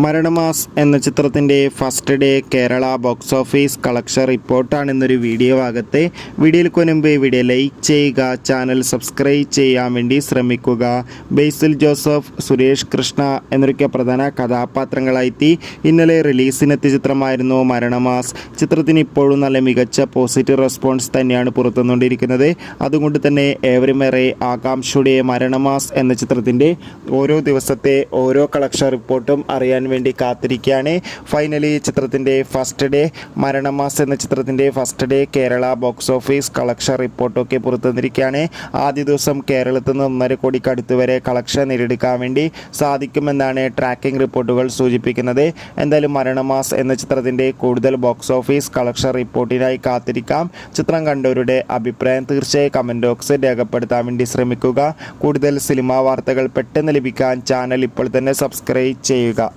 മരണമാസ് എന്ന ചിത്രത്തിൻ്റെ first day Kerala box office collection റിപ്പോർട്ടാണ് ഇന്നൊരു വീഡിയോ ഭാഗത്തെ. വീഡിയോയിൽ മുൻപ് വീഡിയോ ലൈക്ക് ചെയ്യുക, ചാനൽ സബ്സ്ക്രൈബ് ചെയ്യാൻ വേണ്ടി ശ്രമിക്കുക. ബേസിൽ ജോസഫ്, സുരേഷ് കൃഷ്ണ എന്നൊക്കെ പ്രധാന കഥാപാത്രങ്ങളായി ഇന്നലെ റിലീസിനെത്തിയ ചിത്രമായിരുന്നു മരണമാസ്. ചിത്രത്തിന് ഇപ്പോഴും നല്ല മികച്ച പോസിറ്റീവ് റെസ്പോൺസ് തന്നെയാണ് പുറത്തുവന്നുകൊണ്ടിരിക്കുന്നത്. അതുകൊണ്ട് തന്നെ ഏവരുമേറെ ആകാംക്ഷയുടെ മരണമാസ് എന്ന ചിത്രത്തിൻ്റെ ഓരോ ദിവസത്തെ ഓരോ കളക്ഷൻ റിപ്പോർട്ടും അറിയാൻ വേണ്ടി കാത്തിരിക്കുകയാണ്. ഫൈനലി ചിത്രത്തിൻ്റെ ഫസ്റ്റ് ഡേ മരണമാസ് എന്ന ചിത്രത്തിൻ്റെ first day Kerala box office collection റിപ്പോർട്ടൊക്കെ പുറത്തുവന്നിരിക്കുകയാണ്. ആദ്യ ദിവസം കേരളത്തിൽ നിന്ന് 1.5 കോടിക്ക് അടുത്ത് വരെ കളക്ഷൻ നേടിയെടുക്കാൻ വേണ്ടി സാധിക്കുമെന്നാണ് ട്രാക്കിംഗ് റിപ്പോർട്ടുകൾ സൂചിപ്പിക്കുന്നത്. എന്തായാലും മരണമാസ് എന്ന ചിത്രത്തിൻ്റെ കൂടുതൽ ബോക്സ് ഓഫീസ് കളക്ഷൻ റിപ്പോർട്ടിനായി കാത്തിരിക്കാം. ചിത്രം കണ്ടവരുടെ അഭിപ്രായം തീർച്ചയായും കമൻറ്റ് ബോക്സിൽ രേഖപ്പെടുത്താൻ വേണ്ടി ശ്രമിക്കുക. കൂടുതൽ സിനിമാ വാർത്തകൾ പെട്ടെന്ന് ലഭിക്കാൻ ചാനൽ ഇപ്പോൾ തന്നെ സബ്സ്ക്രൈബ് ചെയ്യുക.